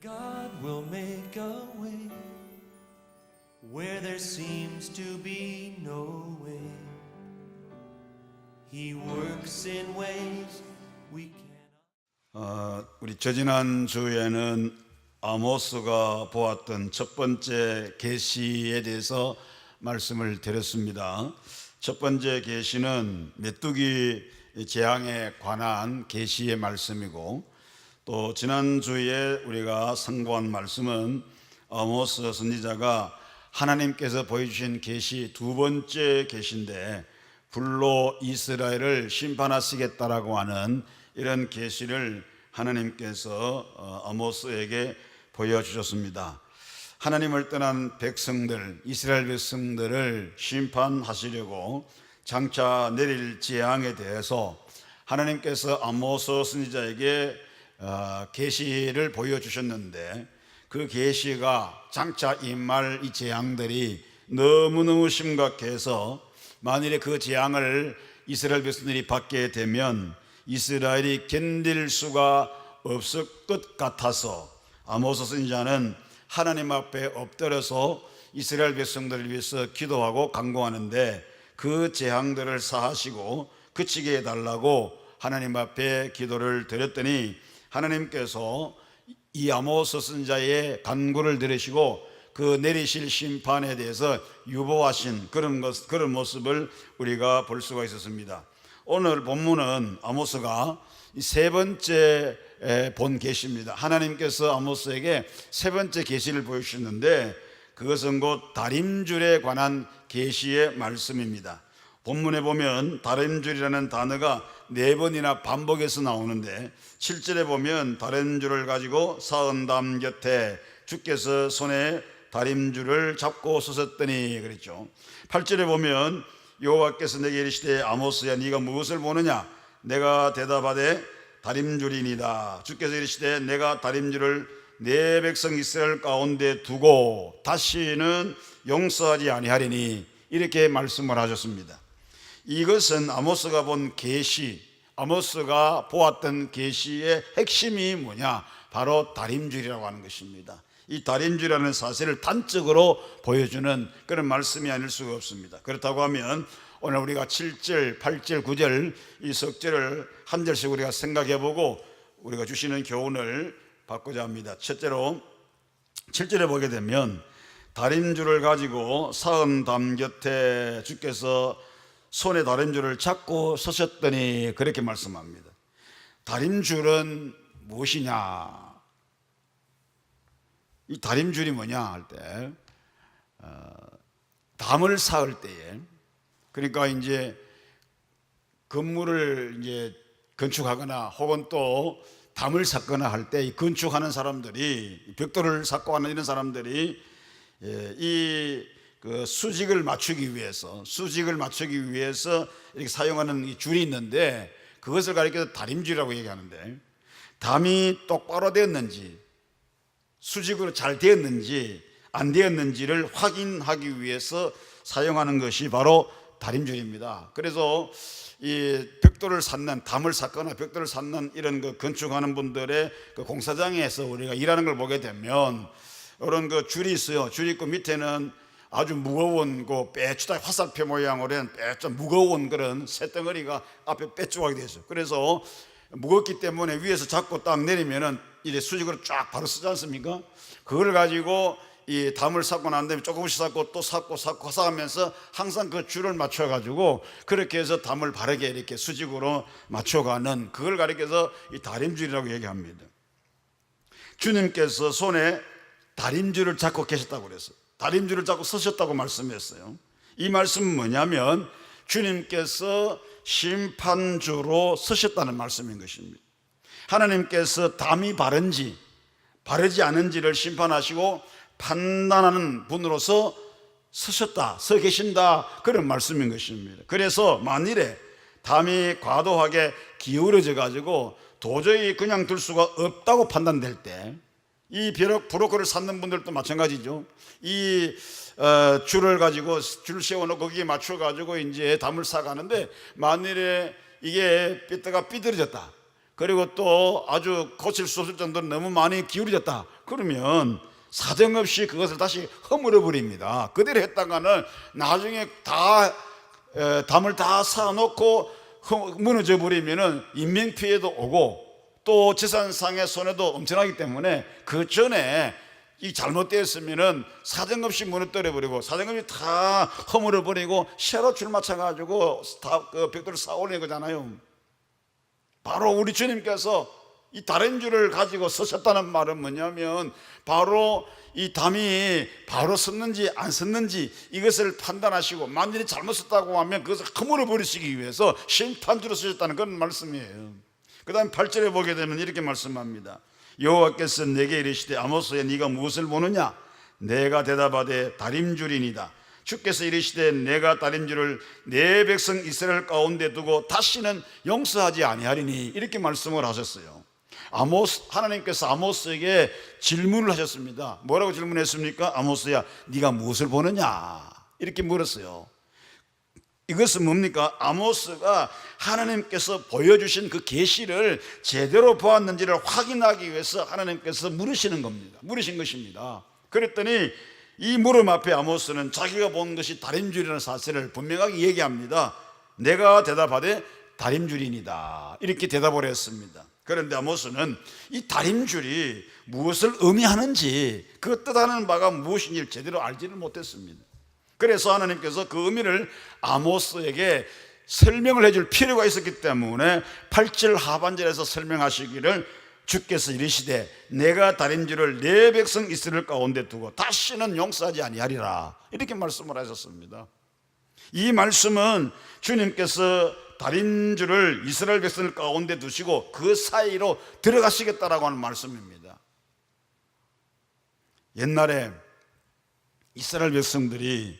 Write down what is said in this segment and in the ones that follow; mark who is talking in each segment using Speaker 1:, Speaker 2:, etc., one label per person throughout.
Speaker 1: God will make a way where there seems to be no way. He works in ways we cannot.
Speaker 2: 우리 저지난 주에는 아모스가 보았던 첫 번째 계시에 대해서 말씀을 드렸습니다. 첫 번째 계시는 메뚜기 재앙에 관한 계시의 말씀이고, 또 지난주에 우리가 상고한 말씀은 아모스 선지자가 하나님께서 보여주신 계시 두 번째 계시인데, 불로 이스라엘을 심판하시겠다라고 하는 이런 계시를 하나님께서 아모스에게 보여주셨습니다. 하나님을 떠난 백성들, 이스라엘 백성들을 심판하시려고 장차 내릴 재앙에 대해서 하나님께서 아모스 선지자에게 계시를 보여주셨는데, 그 계시가 장차 임할 이 재앙들이 너무너무 심각해서 만일에 그 재앙을 이스라엘 백성들이 받게 되면 이스라엘이 견딜 수가 없을 것 같아서 아모스 선지자는 하나님 앞에 엎드려서 이스라엘 백성들을 위해서 기도하고 간구하는데, 그 재앙들을 사하시고 그치게 해달라고 하나님 앞에 기도를 드렸더니 하나님께서 이 아모스 선지자의 간구를 들으시고 그 내리실 심판에 대해서 유보하신 그런 모습을 우리가 볼 수가 있었습니다. 오늘 본문은 아모스가 세 번째 본 계시입니다. 하나님께서 아모스에게 세 번째 계시를 보여주셨는데, 그것은 곧 다림줄에 관한 계시의 말씀입니다. 본문에 보면 다림줄이라는 단어가 4번이나 반복해서 나오는데, 7절에 보면 다림줄을 가지고 사은담 곁에 주께서 손에 다림줄을 잡고 서셨더니 그랬죠. 8절에 보면 여호와께서 내게 이르시되 아모스야 네가 무엇을 보느냐? 내가 대답하되 다림줄이니이다. 주께서 이르시되 내가 다림줄을 내 백성 이스라엘 가운데 두고 다시는 용서하지 아니하리니, 이렇게 말씀을 하셨습니다. 이것은 아모스가 본 계시, 아모스가 보았던 계시의 핵심이 뭐냐? 바로 다림줄이라고 하는 것입니다. 이 다림줄이라는 사실을 단적으로 보여주는 그런 말씀이 아닐 수가 없습니다. 그렇다고 하면 오늘 우리가 7절, 8절, 9절 이 석절을 한 절씩 우리가 생각해보고 우리가 주시는 교훈을 받고자 합니다. 첫째로 7절에 보게 되면 다림줄을 가지고 사은담 곁에 주께서 손에 다림줄을 잡고 서셨더니 그렇게 말씀합니다. 다림줄은 무엇이냐? 이 다림줄이 뭐냐 할 때, 담을 쌓을 때에, 그러니까 이제 건물을 이제 건축하거나 혹은 또 담을 쌓거나 할 때 이 건축하는 사람들이, 벽돌을 쌓고 하는 이런 사람들이 이 그 수직을 맞추기 위해서 이렇게 사용하는 이 줄이 있는데, 그것을 가리켜서 다림줄이라고 얘기하는데, 담이 똑바로 되었는지 수직으로 잘 되었는지 안 되었는지를 확인하기 위해서 사용하는 것이 바로 다림줄입니다. 그래서 이 벽돌을 쌓는, 담을 쌓거나 벽돌을 쌓는 이런 그 건축하는 분들의 그 공사장에서 우리가 일하는 걸 보게 되면 이런 그 줄이 있어요. 줄이 있고 밑에는 아주 무거운 그 배추다 화살표 모양으로 된 좀 무거운 그런 쇳덩어리가 앞에 빼쪽하게 되어 있어요. 그래서 무겁기 때문에 위에서 잡고 딱 내리면은 이제 수직으로 쫙 바로 쓰지 않습니까? 그걸 가지고 이 담을 쌓고 난 다음에 조금씩 쌓고 또 쌓고 쌓으면서 항상 그 줄을 맞춰 가지고 그렇게 해서 담을 바르게 이렇게 수직으로 맞춰가는, 그걸 가리켜서 이 다림줄이라고 얘기합니다. 주님께서 손에 다림줄을 잡고 계셨다고 그랬어요. 다림줄을 잡고 서셨다고 말씀했어요. 이 말씀은 뭐냐면 주님께서 심판주로 서셨다는 말씀인 것입니다. 하나님께서 담이 바른지 바르지 않은지를 심판하시고 판단하는 분으로서 서셨다, 서 계신다, 그런 말씀인 것입니다. 그래서 만일에 담이 과도하게 기울어져 가지고 도저히 그냥 둘 수가 없다고 판단될 때, 이 브로커를 쌓는 분들도 마찬가지죠. 이 줄을 가지고 줄 세워놓고 거기에 맞춰 가지고 이제 담을 쌓아가는데, 만일에 이게 삐뚤어졌다, 그리고 또 아주 고칠 수 없을 정도로 너무 많이 기울어졌다, 그러면 사정없이 그것을 다시 허물어 버립니다. 그대로 했다가는 나중에 담을 다 쌓아놓고 무너져 버리면은 인명피해도 오고 또 재산상의 손해도 엄청나기 때문에 그 전에 이 잘못되었으면은 사정없이 무너뜨려 버리고 사정없이 다 허물어 버리고 새로 줄 맞춰 가지고 다 그 벽돌을 쌓아 올리는 거잖아요. 바로 우리 주님께서 이 다른 줄을 가지고 서셨다는 말은 뭐냐면 바로 이 담이 바로 섰는지 안 섰는지 이것을 판단하시고 만일이 잘못 섰다고 하면 그것을 허물어 버리시기 위해서 심판주로 서셨다는 그런 말씀이에요. 그 다음 8절에 보게 되면 이렇게 말씀합니다. 여호와께서 내게 이르시되 아모스야 네가 무엇을 보느냐? 내가 대답하되 다림줄이니이다. 주께서 이르시되 내가 다림줄을 내 백성 이스라엘 가운데 두고 다시는 용서하지 아니하리니 이렇게 말씀을 하셨어요. 하나님께서 아모스에게 질문을 하셨습니다. 뭐라고 질문했습니까? 아모스야 네가 무엇을 보느냐? 이렇게 물었어요. 이것은 뭡니까? 아모스가 하나님께서 보여주신 그 계시를 제대로 보았는지를 확인하기 위해서 하나님께서 물으시는 겁니다. 물으신 것입니다. 그랬더니 이 물음 앞에 아모스는 자기가 본 것이 다림줄이라는 사실을 분명하게 얘기합니다. 내가 대답하되 다림줄이니이다 이렇게 대답을 했습니다. 그런데 아모스는 이 다림줄이 무엇을 의미하는지 그 뜻하는 바가 무엇인지 제대로 알지를 못했습니다. 그래서 하나님께서 그 의미를 아모스에게 설명을 해줄 필요가 있었기 때문에 8절 하반절에서 설명하시기를 주께서 이르시되 내가 다림줄을 내 백성 이스라엘 가운데 두고 다시는 용서하지 아니하리라 이렇게 말씀을 하셨습니다. 이 말씀은 주님께서 다림줄을 이스라엘 백성을 가운데 두시고 그 사이로 들어가시겠다라고 하는 말씀입니다. 옛날에 이스라엘 백성들이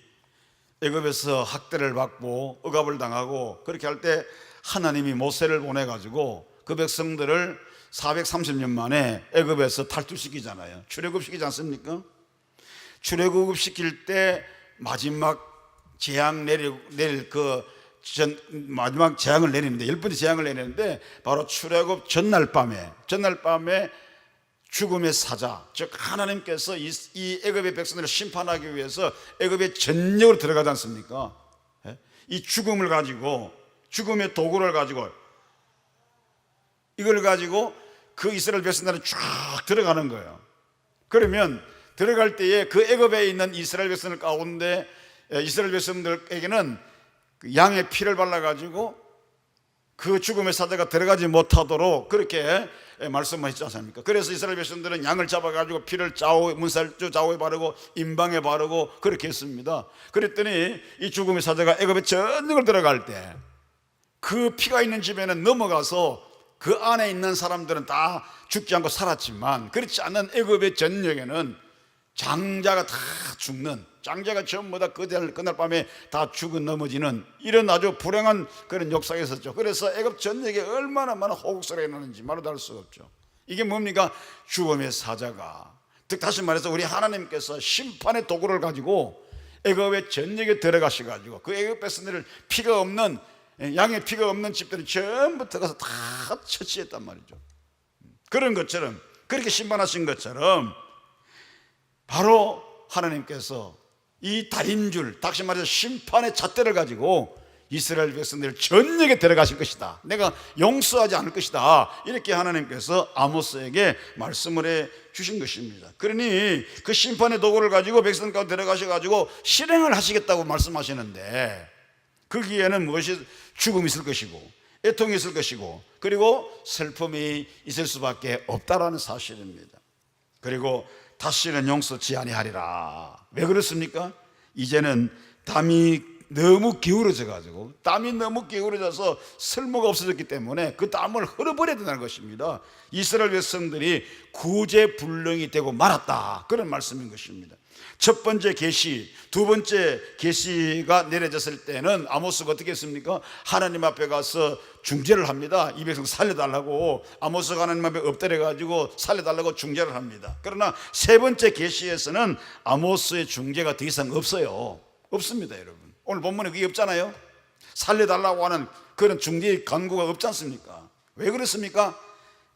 Speaker 2: 애굽에서 학대를 받고 억압을 당하고 그렇게 할 때 하나님이 모세를 보내가지고 그 백성들을 430년 만에 애굽에서 탈출시키잖아요. 출애굽시키지 않습니까? 출애굽시킬 때 마지막 재앙 마지막 재앙을 내리는데 10번째 재앙을 내리는데 바로 출애굽 전날 밤에 죽음의 사자 즉 하나님께서 이 애굽의 백성들을 심판하기 위해서 애굽의 전역으로 들어가지 않습니까? 이 죽음을 가지고 죽음의 도구를 가지고 이걸 가지고 그 이스라엘 백성들은 쫙 들어가는 거예요. 그러면 들어갈 때에 그 애굽에 있는 이스라엘 백성들 가운데 이스라엘 백성들에게는 양의 피를 발라가지고 그 죽음의 사자가 들어가지 못하도록 그렇게 말씀하셨지 않습니까? 그래서 이스라엘 백성들은 양을 잡아가지고 피를 문살주 좌우에 바르고 임방에 바르고 그렇게 했습니다. 그랬더니 이 죽음의 사자가 애굽의 전역을 들어갈 때 그 피가 있는 집에는 넘어가서 그 안에 있는 사람들은 다 죽지 않고 살았지만 그렇지 않은 애굽의 전역에는 장자가 다 죽는 장자가 전부 다 그날 밤에 다 죽어 넘어지는 이런 아주 불행한 그런 역사가 있었죠. 그래서 애굽 전역에 얼마나 많은 호국소리가 나는지 말로 다 할 수가 없죠. 이게 뭡니까? 죽음의 사자가 즉 다시 말해서 우리 하나님께서 심판의 도구를 가지고 애굽의 전역에 들어가셔가지고 그 애굽 백성들을 피가 없는 양의 피가 없는 집들은 전부 들어가서 다 처치했단 말이죠. 그런 것처럼 그렇게 심판하신 것처럼 바로 하나님께서 이 다림줄, 다시 말해서 심판의 잣대를 가지고 이스라엘 백성들 전역에 들어가실 것이다. 내가 용서하지 않을 것이다. 이렇게 하나님께서 아모스에게 말씀을 해 주신 것입니다. 그러니 그 심판의 도구를 가지고 백성 가운데 들어가셔가지고 실행을 하시겠다고 말씀하시는데 거기에는 무엇이 죽음이 있을 것이고 애통이 있을 것이고 그리고 슬픔이 있을 수밖에 없다라는 사실입니다. 그리고 다시는 용서치 아니하리라. 왜 그렇습니까? 이제는 땀이 너무 기울어져서 쓸모가 없어졌기 때문에 그 땀을 흘려버려야 된다는 것입니다. 이스라엘 백성들이 구제불능이 되고 말았다 그런 말씀인 것입니다. 첫 번째 계시, 두 번째 계시가 내려졌을 때는 아모스가 어떻게 했습니까? 하나님 앞에 가서 중재를 합니다. 이 백성 살려달라고 아모스가 하나님 앞에 엎드려가지고 살려달라고 중재를 합니다. 그러나 세 번째 계시에서는 아모스의 중재가 더 이상 없습니다. 여러분 오늘 본문에 그게 없잖아요. 살려달라고 하는 그런 중재의 간구가 없지 않습니까? 왜 그렇습니까?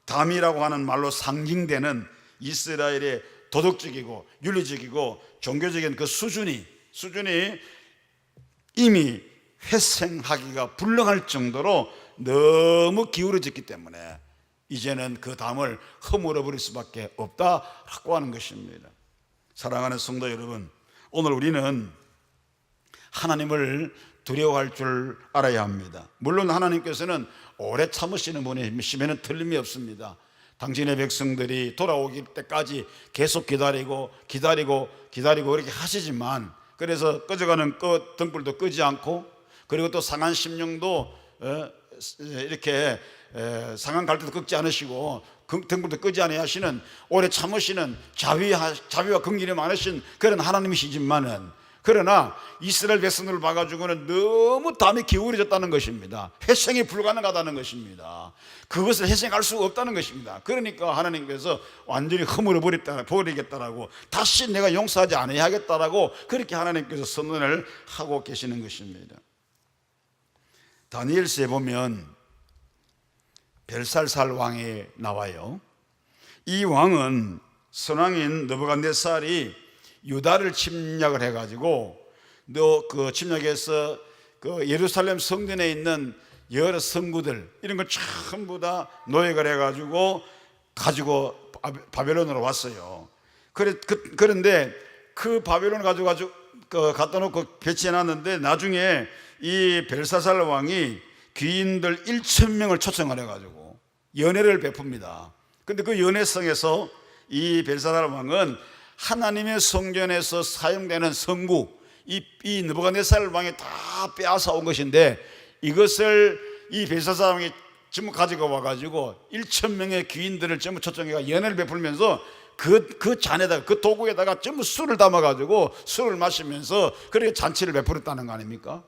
Speaker 2: 담이라고 하는 말로 상징되는 이스라엘의 도덕적이고 윤리적이고 종교적인 그 수준이 이미 회생하기가 불능할 정도로 너무 기울어졌기 때문에 이제는 그 담을 허물어 버릴 수밖에 없다라고 하는 것입니다. 사랑하는 성도 여러분, 오늘 우리는 하나님을 두려워할 줄 알아야 합니다. 물론 하나님께서는 오래 참으시는 분이시면 틀림이 없습니다. 당신의 백성들이 돌아오기 때까지 계속 기다리고 그렇게 하시지만, 그래서 꺼져가는 등불도 끄지 않고, 그리고 또 상한 심령도 이렇게 상한 갈대도 꺾지 않으시고 등불도 끄지 아니하시는, 오래 참으시는 자비와 긍휼이 많으신 그런 하나님이시지만은, 그러나 이스라엘 백성들을 봐가지고는 너무 담이 기울어졌다는 것입니다. 회생이 불가능하다는 것입니다. 그것을 회생할 수 없다는 것입니다. 그러니까 하나님께서 완전히 허물어 버리겠다라고, 다시 내가 용서하지 않아야겠다라고 그렇게 하나님께서 선언을 하고 계시는 것입니다. 다니엘서에 보면 벨살살 왕이 나와요. 이 왕은 선왕인 느부갓네살이 유다를 침략을 해가지고 그 침략해서 그 예루살렘 성전에 있는 여러 성구들 이런 걸 전부 다 노획을 해가지고 가지고 바벨론으로 왔어요. 그런데 그 바벨론 가지고 갖다 놓고 배치해놨는데, 나중에 이 벨사살 왕이 귀인들 1,000명을 초청을 해가지고 연회를 베풉니다. 근데 그 연회성에서 이 벨사살 왕은 하나님의 성전에서 사용되는 성구, 이 느부갓네살 왕이 다 빼앗아 온 것인데, 이것을 이 벨사살 왕이 전부 가지고 와가지고 1,000명의 귀인들을 전부 초청해가 연회를 베풀면서 그 잔에다가, 그 도구에다가 전부 술을 담아가지고 술을 마시면서 그렇게 잔치를 베풀었다는 거 아닙니까?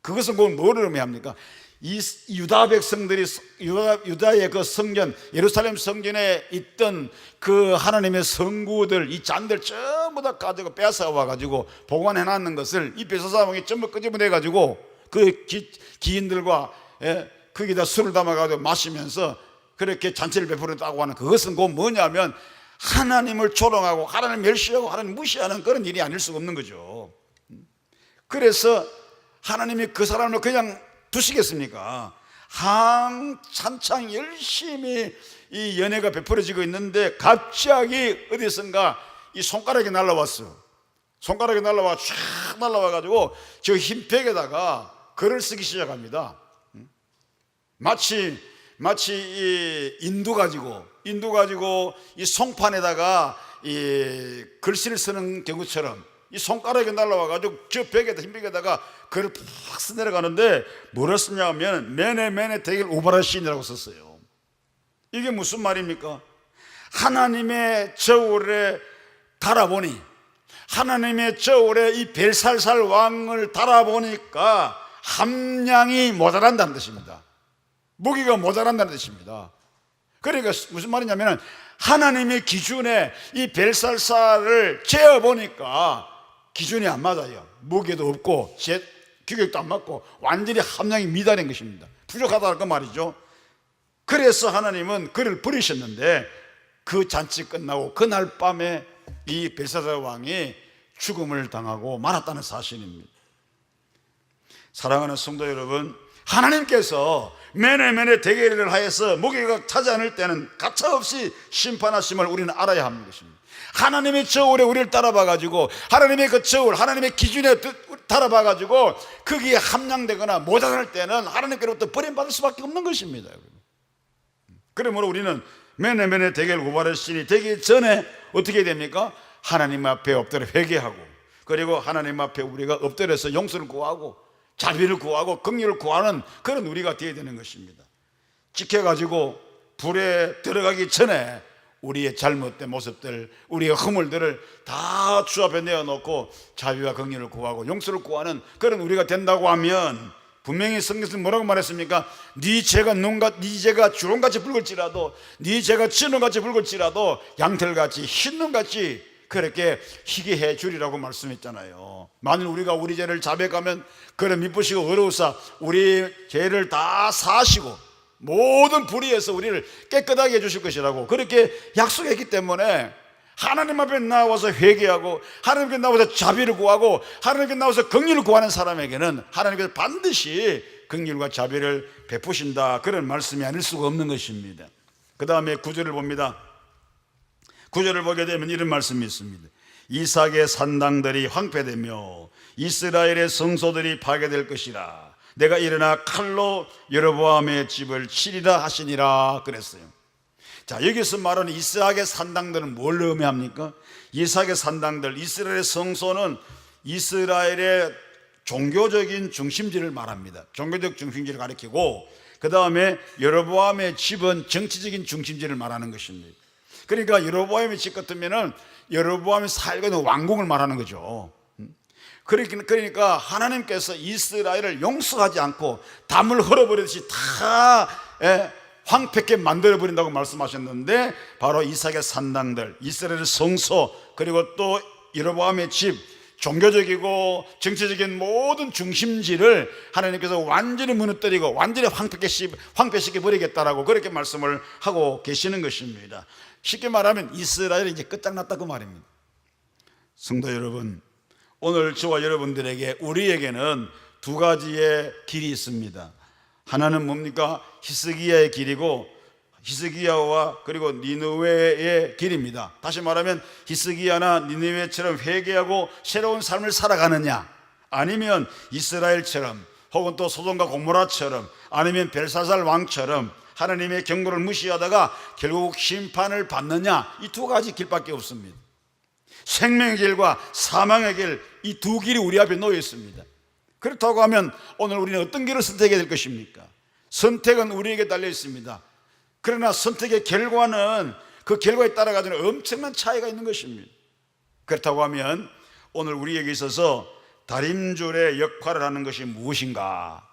Speaker 2: 그것은 뭐를 의미합니까? 이 유다 백성들이 유다의 그 성전, 예루살렘 성전에 있던 그 하나님의 성구들, 이 잔들 전부 다 가지고 빼앗아 와가지고 보관해 놨는 것을 이 벨사살 왕이 전부 끄집어내 가지고 그 기인들과 거기다 술을 담아가지고 마시면서 그렇게 잔치를 베풀었다고 하는, 그것은 곧 뭐냐면 하나님을 조롱하고 하나님 멸시하고 하나님 무시하는 그런 일이 아닐 수가 없는 거죠. 그래서 하나님이 그 사람을 그냥 두시겠습니까? 한참 열심히 이 연회가 베풀어지고 있는데, 갑자기 어디선가 이 손가락이 날라왔어요. 손가락이 날라와 쫙 날라와가지고 저 흰 벽에다가 글을 쓰기 시작합니다. 마치 이 인두 가지고 이 송판에다가 이 글씨를 쓰는 경우처럼 이 손가락이 날라와가지고 저 벽에다, 흰 벽에다가 글을 팍 써내려가는데, 뭐라 쓰냐면 메네 데겔 우바라신이라고 썼어요. 이게 무슨 말입니까? 하나님의 저울에 달아보니, 하나님의 저울에 이 벨살살 왕을 달아보니까 함량이 모자란다는 뜻입니다. 무기가 모자란다는 뜻입니다. 그러니까 무슨 말이냐면, 하나님의 기준에 이 벨살살을 재어보니까 기준이 안 맞아요. 무게도 없고 규격도 안 맞고 완전히 함량이 미달인 것입니다. 부족하다는 그 말이죠. 그래서 하나님은 그를 버리셨는데, 그 잔치 끝나고 그날 밤에 이 벨사살 왕이 죽음을 당하고 말았다는 사실입니다. 사랑하는 성도 여러분, 하나님께서 메네 대계를 하여서 무게가 차지 않을 때는 가차없이 심판하심을 우리는 알아야 하는 것입니다. 하나님의 저울에 우리를 따라봐가지고, 하나님의 그 저울, 하나님의 기준에 따라봐가지고 거기에 함량되거나 모자랄 때는 하나님께로부터 버림받을 수밖에 없는 것입니다. 그러므로 우리는 메네 대겔 우바르신이 되기 전에 어떻게 됩니까? 하나님 앞에 엎드려 회개하고, 그리고 하나님 앞에 우리가 엎드려서 용서를 구하고 자비를 구하고 긍휼을 구하는 그런 우리가 되어야 되는 것입니다. 지켜가지고 불에 들어가기 전에 우리의 잘못된 모습들, 우리의 허물들을 다 주 앞에 내어놓고 자비와 긍휼을 구하고 용서를 구하는 그런 우리가 된다고 하면, 분명히 성경에서 뭐라고 말했습니까? 네 죄가 주렁같이 붉을지라도, 네 죄가 진홍같이 붉을지라도 양털같이 흰눈같이 그렇게 희게 해 주리라고 말씀했잖아요. 만일 우리가 우리 죄를 자백하면 그를 미쁘시고 어려우사 우리 죄를 다 사하시고, 모든 불의에서 우리를 깨끗하게 해주실 것이라고 그렇게 약속했기 때문에 하나님 앞에 나와서 회개하고 하나님께 나와서 자비를 구하고 하나님께 나와서 긍휼을 구하는 사람에게는 하나님께서 반드시 긍휼과 자비를 베푸신다, 그런 말씀이 아닐 수가 없는 것입니다. 그 다음에 9절을 봅니다. 9절을 보게 되면 이런 말씀이 있습니다. 이삭의 산당들이 황폐되며 이스라엘의 성소들이 파괴될 것이라. 내가 일어나 칼로 여로보암의 집을 치리라 하시니라 그랬어요. 자, 여기서 말하는 이삭의 산당들은 뭘 의미합니까? 이삭의 산당들, 이스라엘의 성소는 이스라엘의 종교적인 중심지를 말합니다. 종교적 중심지를 가리키고, 그 다음에 여로보암의 집은 정치적인 중심지를 말하는 것입니다. 그러니까 여로보암의 집 같으면은 여로보암이 살고 있는 왕궁을 말하는 거죠. 그러니까 하나님께서 이스라엘을 용서하지 않고 담을 흘어버리듯이 다 황폐하게 만들어버린다고 말씀하셨는데, 바로 이삭의 산당들, 이스라엘의 성소, 그리고 또 여로보암의 집, 종교적이고 정치적인 모든 중심지를 하나님께서 완전히 무너뜨리고 완전히 황폐시켜 버리겠다라고 그렇게 말씀을 하고 계시는 것입니다. 쉽게 말하면 이스라엘이 이제 끝장났다 그 말입니다. 성도 여러분, 오늘 저와 여러분들에게, 우리에게는 두 가지의 길이 있습니다. 하나는 뭡니까? 히스기야의 길이고, 히스기야와 그리고 니느웨의 길입니다. 다시 말하면 히스기야나 니느웨처럼 회개하고 새로운 삶을 살아가느냐, 아니면 이스라엘처럼 혹은 또 소돔과 고모라처럼, 아니면 벨사살 왕처럼 하나님의 경고를 무시하다가 결국 심판을 받느냐, 이 두 가지 길밖에 없습니다. 생명의 길과 사망의 길, 이 두 길이 우리 앞에 놓여 있습니다. 그렇다고 하면 오늘 우리는 어떤 길을 선택해야 될 것입니까? 선택은 우리에게 달려 있습니다. 그러나 선택의 결과는 그 결과에 따라 가지고 엄청난 차이가 있는 것입니다. 그렇다고 하면 오늘 우리에게 있어서 다림줄의 역할을 하는 것이 무엇인가?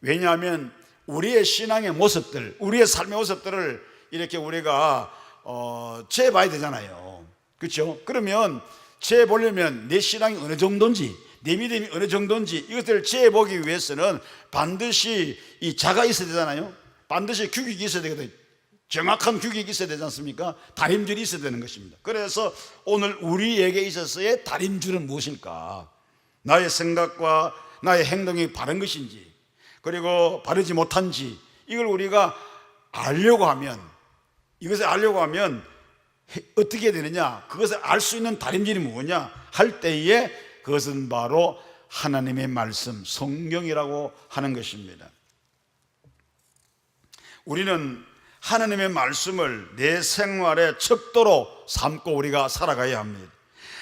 Speaker 2: 왜냐하면 우리의 신앙의 모습들, 우리의 삶의 모습들을 이렇게 우리가 재봐야 되잖아요. 그렇죠? 그러면 재보려면 내 신앙이 어느 정도인지, 내 믿음이 어느 정도인지, 이것들을 재보기 위해서는 반드시 이 자가 있어야 되잖아요. 반드시 규격이 있어야 되거든요. 정확한 규격이 있어야 되지 않습니까? 다림줄이 있어야 되는 것입니다. 그래서 오늘 우리에게 있어서의 다림줄은 무엇일까? 나의 생각과 나의 행동이 바른 것인지, 그리고 바르지 못한지, 이걸 우리가 알려고 하면, 이것을 알려고 하면 어떻게 해야 되느냐? 그것을 알 수 있는 다림질이 뭐냐 할 때에 그것은 바로 하나님의 말씀, 성경이라고 하는 것입니다. 우리는 하나님의 말씀을 내 생활의 척도로 삼고 우리가 살아가야 합니다.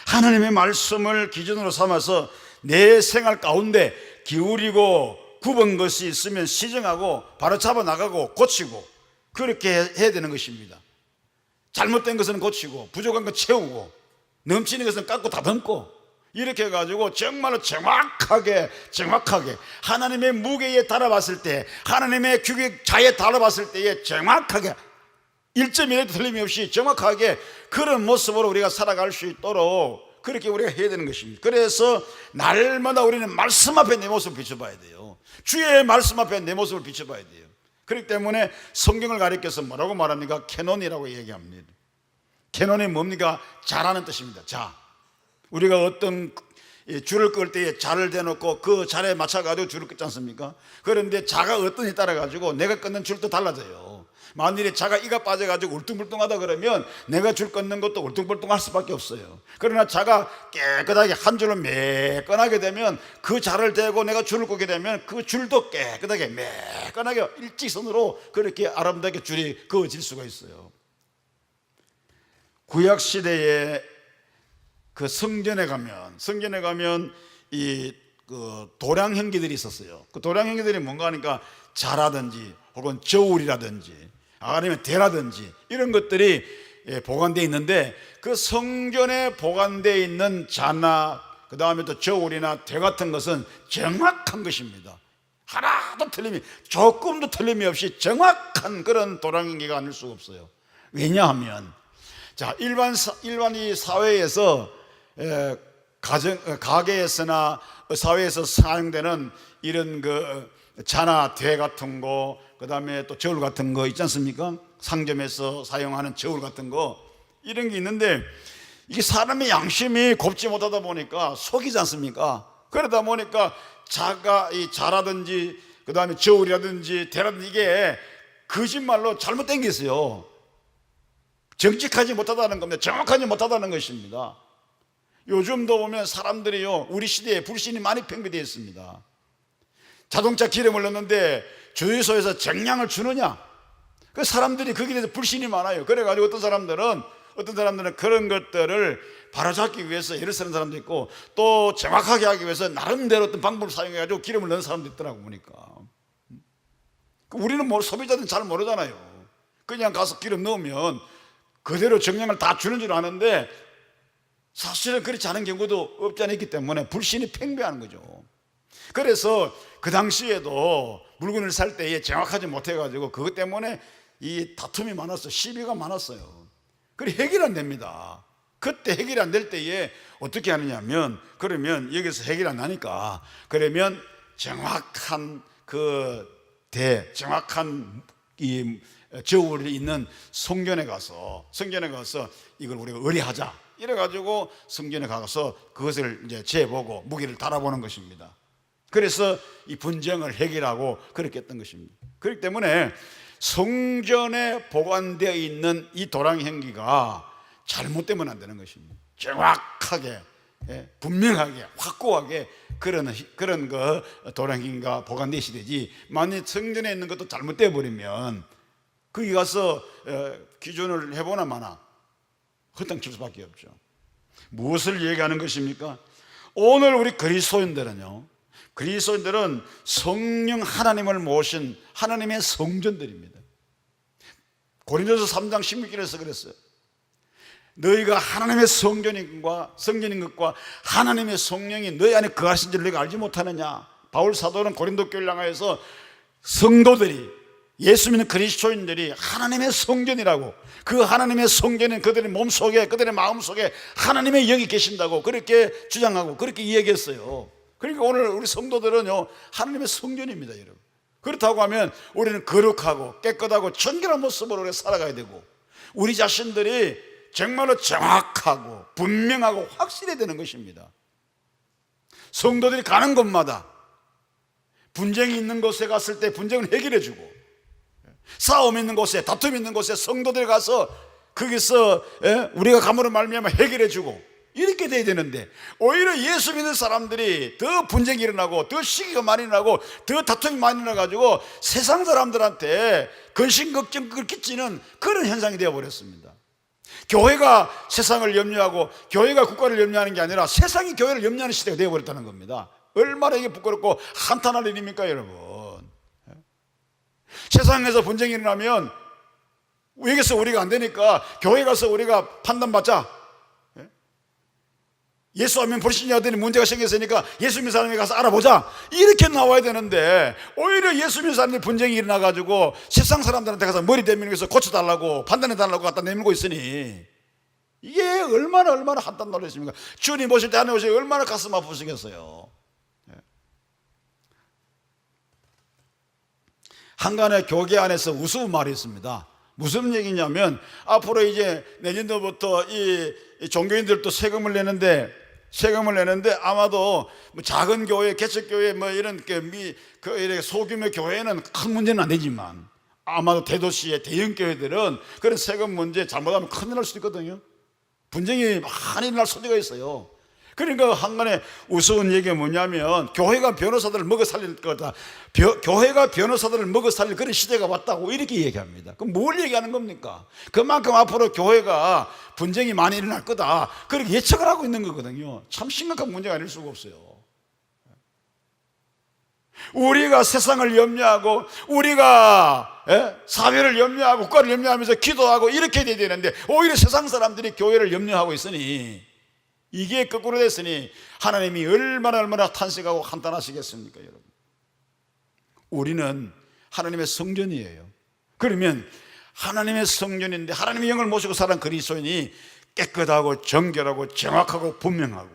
Speaker 2: 하나님의 말씀을 기준으로 삼아서 내 생활 가운데 기울이고 굽은 것이 있으면 시정하고 바로 잡아 나가고 고치고, 그렇게 해야 되는 것입니다. 잘못된 것은 고치고 부족한 것 채우고 넘치는 것은 깎고 다듬고, 이렇게 해가지고 정말로 정확하게 하나님의 무게에 달아봤을 때, 하나님의 규격자에 달아봤을 때에 정확하게 1.1에도 틀림이 없이 정확하게 그런 모습으로 우리가 살아갈 수 있도록 그렇게 우리가 해야 되는 것입니다. 그래서 날마다 우리는 말씀 앞에 내 모습을 비춰봐야 돼요. 주의 말씀 앞에 내 모습을 비춰봐야 돼요. 그렇기 때문에 성경을 가리켜서 뭐라고 말합니까? 캐논이라고 얘기합니다. 캐논이 뭡니까? 자라는 뜻입니다. 자, 우리가 어떤 줄을 끌 때에 자를 대놓고 그 자에 맞춰가지고 줄을 끊지 않습니까? 그런데 자가 어떤에 따라 가지고 내가 끊는 줄도 달라져요. 만일에 자가 이가 빠져가지고 울퉁불퉁하다 그러면 내가 줄 끊는 것도 울퉁불퉁할 수밖에 없어요. 그러나 자가 깨끗하게 한 줄로 매끈하게 되면, 그 자를 대고 내가 줄을 끄게 되면 그 줄도 깨끗하게 매끈하게 일직선으로 그렇게 아름답게 줄이 그어질 수가 있어요. 구약시대에 그 성전에 가면 이 그 도량 형기들이 있었어요. 그 도량 형기들이 뭔가 하니까 자라든지 혹은 저울이라든지 아니면 대라든지 이런 것들이 보관되어 있는데, 그 성전에 보관되어 있는 자나 그 다음에 또 저울이나 대 같은 것은 정확한 것입니다. 하나도 조금도 틀림이 없이 정확한 그런 도량형기가 아닐 수가 없어요. 왜냐하면 자, 일반이 사회에서 가게에서나 사회에서 사용되는 이런 그 자나 대 같은 거, 그다음에 또 저울 같은 거 있지 않습니까? 상점에서 사용하는 저울 같은 거 이런 게 있는데 이게 사람의 양심이 곱지 못하다 보니까 속이지 않습니까? 그러다 보니까 자라든지 그다음에 저울이라든지 대라든지 이게 거짓말로 잘못된 게 있어요. 정직하지 못하다는 겁니다. 정확하지 못하다는 것입니다. 요즘도 보면 사람들이요, 우리 시대에 불신이 많이 팽배되어 있습니다. 자동차 기름을 넣는데 주유소에서 정량을 주느냐? 그 사람들이 거기에 대해서 불신이 많아요. 그래가지고 어떤 사람들은 그런 것들을 바로잡기 위해서 애를 쓰는 사람도 있고, 또 정확하게 하기 위해서 나름대로 어떤 방법을 사용해가지고 기름을 넣는 사람도 있더라고 보니까. 우리는 소비자들은 잘 모르잖아요. 그냥 가서 기름 넣으면 그대로 정량을 다 주는 줄 아는데 사실은 그렇지 않은 경우도 없지 않아 있기 때문에 불신이 팽배하는 거죠. 그래서 그 당시에도 물건을 살 때에 정확하지 못해가지고 그것 때문에 이 다툼이 많았어요. 시비가 많았어요. 그래 해결이 안 됩니다. 그때 해결이 안 될 때에 어떻게 하느냐면, 그러면 여기서 해결이 안 나니까 그러면 정확한 정확한 이 저울이 있는 성전에 가서 이걸 우리가 의뢰하자 이래가지고 성전에 가서 그것을 이제 재보고 무기를 달아보는 것입니다. 그래서 이 분쟁을 해결하고 그렇게 했던 것입니다. 그렇기 때문에 성전에 보관되어 있는 이 도랑행기가 잘못되면 안 되는 것입니다. 정확하게, 분명하게, 확고하게 그런 도랑행기가 보관되어야 되지, 만약 성전에 있는 것도 잘못되어 버리면 거기 가서 기준을 해보나 마나 허탕칠 수밖에 없죠. 무엇을 얘기하는 것입니까? 오늘 우리 그리스도인들은 성령 하나님을 모신 하나님의 성전들입니다. 고린도서 3장 16절에서 그랬어요. 너희가 하나님의 성전인 것과 하나님의 성령이 너희 안에 거하신 줄 너희가 알지 못하느냐. 바울 사도는 고린도 교회를 향하여서 성도들이, 예수 믿는 그리스도인들이 하나님의 성전이라고, 그 하나님의 성전은 그들의 몸속에, 그들의 마음속에 하나님의 영이 계신다고 그렇게 주장하고 그렇게 이야기했어요. 그러니까 오늘 우리 성도들은요, 하나님의 성전입니다, 여러분. 그렇다고 하면 우리는 거룩하고 깨끗하고 정결한 모습으로 살아가야 되고, 우리 자신들이 정말로 정확하고 분명하고 확실해야 되는 것입니다. 성도들이 가는 곳마다 분쟁이 있는 곳에 갔을 때 분쟁을 해결해 주고, 싸움 있는 곳에, 다툼 있는 곳에 성도들이 가서 거기서 우리가 감으로 말미암아 해결해 주고 이렇게 돼야 되는데, 오히려 예수 믿는 사람들이 더 분쟁이 일어나고 더 시기가 많이 일어나고 더 다툼이 많이 일어나가지고 세상 사람들한테 근심 걱정을 끼치는 그런 현상이 되어버렸습니다. 교회가 세상을 염려하고 교회가 국가를 염려하는 게 아니라 세상이 교회를 염려하는 시대가 되어버렸다는 겁니다. 얼마나 이게 부끄럽고 한탄할 일입니까, 여러분? 세상에서 분쟁이 일어나면 여기서 우리가 안 되니까 교회 가서 우리가 판단받자, 예수하면 불신이 하더니 문제가 생겼으니까 예수 믿는 사람이 가서 알아보자, 이렇게 나와야 되는데 오히려 예수 믿는 사람들이 분쟁이 일어나가지고 세상 사람들한테 가서 머리 대미는 것을 고쳐달라고 판단해달라고 갖다 내밀고 있으니 이게 얼마나 한탄 노릇입니까? 주님 오실 때 안에 오실 때 얼마나 가슴 아프시겠어요. 한간의 교계 안에서 우스운 말이 있습니다. 무슨 얘기냐면, 앞으로 이제 내년도부터 이 종교인들도 세금을 내는데 아마도 뭐 작은 교회, 개척교회 뭐 이런 소규모 교회는 큰 문제는 안 되지만 아마도 대도시의 대형 교회들은 그런 세금 문제 잘못하면 큰일 날 수도 있거든요. 분쟁이 많이 일어날 소지가 있어요. 그러니까 한간에 우스운 얘기가 뭐냐면, 교회가 변호사들을 먹어 살릴 거다, 교회가 변호사들을 먹어 살릴 그런 시대가 왔다고 이렇게 얘기합니다. 그럼 뭘 얘기하는 겁니까? 그만큼 앞으로 교회가 분쟁이 많이 일어날 거다, 그렇게 예측을 하고 있는 거거든요. 참 심각한 문제가 아닐 수가 없어요. 우리가 세상을 염려하고 우리가 사회를 염려하고 국가를 염려하면서 기도하고 이렇게 돼야 되는데 오히려 세상 사람들이 교회를 염려하고 있으니, 이게 거꾸로 됐으니 하나님이 얼마나 탄식하고 한탄하시겠습니까, 여러분? 우리는 하나님의 성전이에요. 그러면 하나님의 성전인데 하나님의 영을 모시고 살아간 그리스도인이 깨끗하고 정결하고 정확하고 분명하고,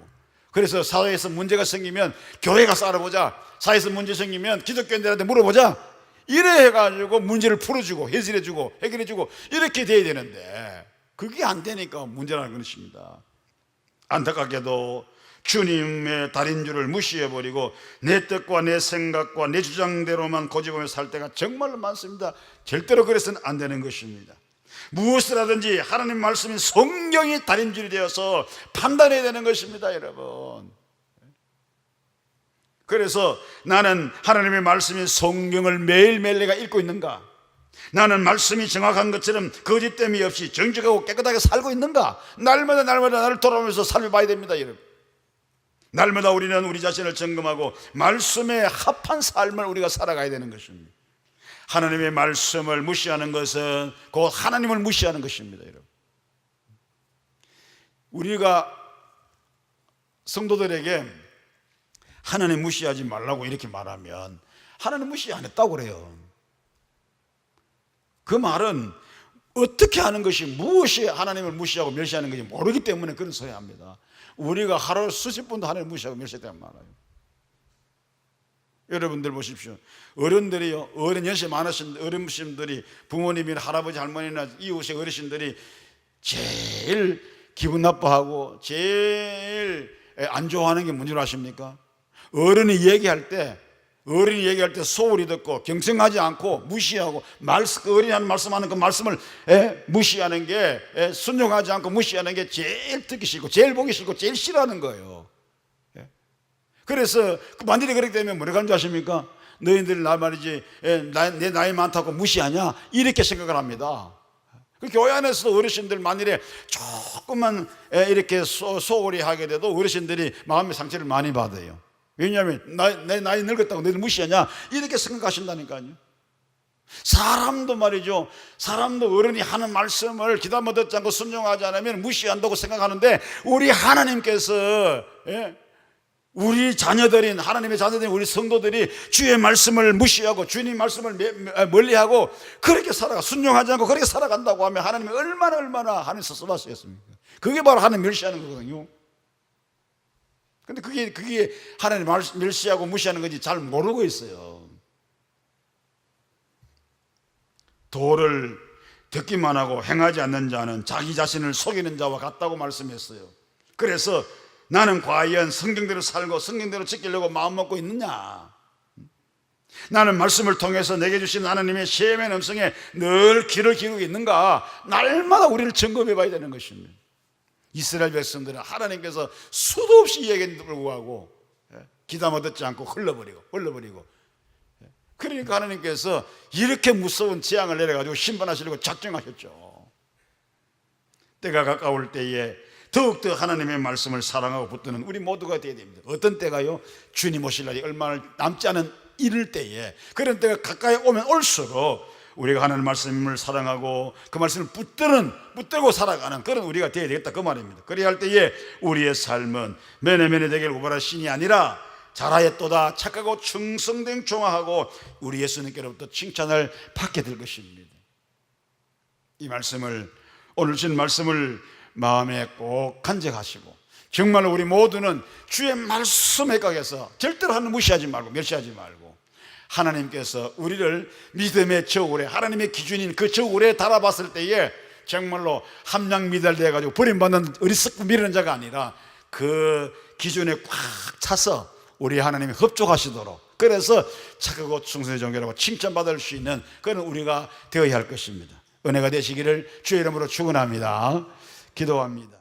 Speaker 2: 그래서 사회에서 문제가 생기면 교회 가서 알아보자, 사회에서 문제 생기면 기독교인들한테 물어보자, 이래 해가지고 문제를 풀어주고 해결해주고 해결해주고 이렇게 돼야 되는데 그게 안 되니까 문제라는 것입니다. 안타깝게도 주님의 달인줄을 무시해버리고 내 뜻과 내 생각과 내 주장대로만 고집하며 살 때가 정말로 많습니다. 절대로 그래서는 안 되는 것입니다. 무엇을 하든지 하나님 말씀인 성경이 달인줄이 되어서 판단해야 되는 것입니다, 여러분. 그래서 나는 하나님의 말씀인 성경을 매일매일 내가 읽고 있는가? 나는 말씀이 정확한 것처럼 거짓됨이 없이 정직하고 깨끗하게 살고 있는가? 날마다 나를 돌아보면서 살펴봐야 됩니다, 여러분. 날마다 우리는 우리 자신을 점검하고 말씀에 합한 삶을 우리가 살아가야 되는 것입니다. 하나님의 말씀을 무시하는 것은 곧 하나님을 무시하는 것입니다, 여러분. 우리가 성도들에게 하나님 무시하지 말라고 이렇게 말하면 하나님 무시 안 했다고 그래요. 그 말은 어떻게 하는 것이 무엇이 하나님을 무시하고 멸시하는 것인지 모르기 때문에 그런 소리 합니다. 우리가 하루 수십 번도 하나님을 무시하고 멸시했다는 말이에요. 여러분들 보십시오. 어른들이요, 어른 연세 많으신 어르신들이, 부모님이나 할아버지 할머니나 이웃의 어르신들이 제일 기분 나빠하고 제일 안 좋아하는 게 뭔지 아십니까? 어른이 얘기할 때 소홀히 듣고 경청하지 않고 무시하고 어른이 하는 말씀하는 그 말씀을 무시하는 게, 순종하지 않고 무시하는 게 제일 듣기 싫고 제일 보기 싫고 제일 싫어하는 거예요. 그래서 만일에 그렇게 되면 뭐라고 하는 줄 아십니까? 너희들 나 말이지 내 나이 많다고 무시하냐? 이렇게 생각을 합니다. 그 교회 안에서도 어르신들 만일에 조금만 이렇게 소홀히 하게 돼도 어르신들이 마음의 상처를 많이 받아요. 왜냐하면 내 나이 늙었다고 너희들 무시하냐? 이렇게 생각하신다니까요. 사람도 말이죠, 사람도 어른이 하는 말씀을 귀담아 듣지 않고 순종하지 않으면 무시한다고 생각하는데, 우리 하나님께서 우리 자녀들인, 하나님의 자녀들인 우리 성도들이 주의 말씀을 무시하고 주님 말씀을 멀리하고 그렇게 살아가, 순종하지 않고 그렇게 살아간다고 하면 하나님이 얼마나 하나님 섭섭하시겠습니까? 그게 바로 하나님 멸시하는 거거든요. 근데 그게 하나님 멸시하고 무시하는 건지 잘 모르고 있어요. 도를 듣기만 하고 행하지 않는 자는 자기 자신을 속이는 자와 같다고 말씀했어요. 그래서 나는 과연 성경대로 살고 성경대로 지키려고 마음먹고 있느냐? 나는 말씀을 통해서 내게 주신 하나님의 시험의 음성에 늘 귀를 기울이고 있는가? 날마다 우리를 점검해 봐야 되는 것입니다. 이스라엘 백성들은 하나님께서 수도 없이 얘기했는데도 불구하고 귀담아 듣지 않고 흘러버리고 그러니까 하나님께서 이렇게 무서운 재앙을 내려가지고 심판하시려고 작정하셨죠. 때가 가까울 때에 더욱더 하나님의 말씀을 사랑하고 붙드는 우리 모두가 되어야 됩니다. 어떤 때가요? 주님 오실 날이 얼마 남지 않은 이럴 때에, 그런 때가 가까이 오면 올수록 우리가 하나님 말씀을 사랑하고 그 말씀을 붙들고 살아가는 그런 우리가 되어야 되겠다, 그 말입니다. 그래야 할 때에 우리의 삶은 매네매네 되길 우바라 신이 아니라 잘하였도다 착하고 충성된 종아하고 우리 예수님께로부터 칭찬을 받게 될 것입니다. 이 말씀을, 오늘 주신 말씀을 마음에 꼭 간직하시고, 정말로 우리 모두는 주의 말씀에 각해서 절대로 하나님 무시하지 말고 멸시하지 말고, 하나님께서 우리를 믿음의 저울에, 하나님의 기준인 그 저울에 달아봤을 때에 정말로 함량 미달돼 가지고 버림받는 어리석고 미련한 자가 아니라 그 기준에 꽉 차서 우리 하나님이 흡족하시도록, 그래서 착하고 충성의 종교라고 칭찬받을 수 있는 그런 우리가 되어야 할 것입니다. 은혜가 되시기를 주의 이름으로 축원합니다. 기도합니다.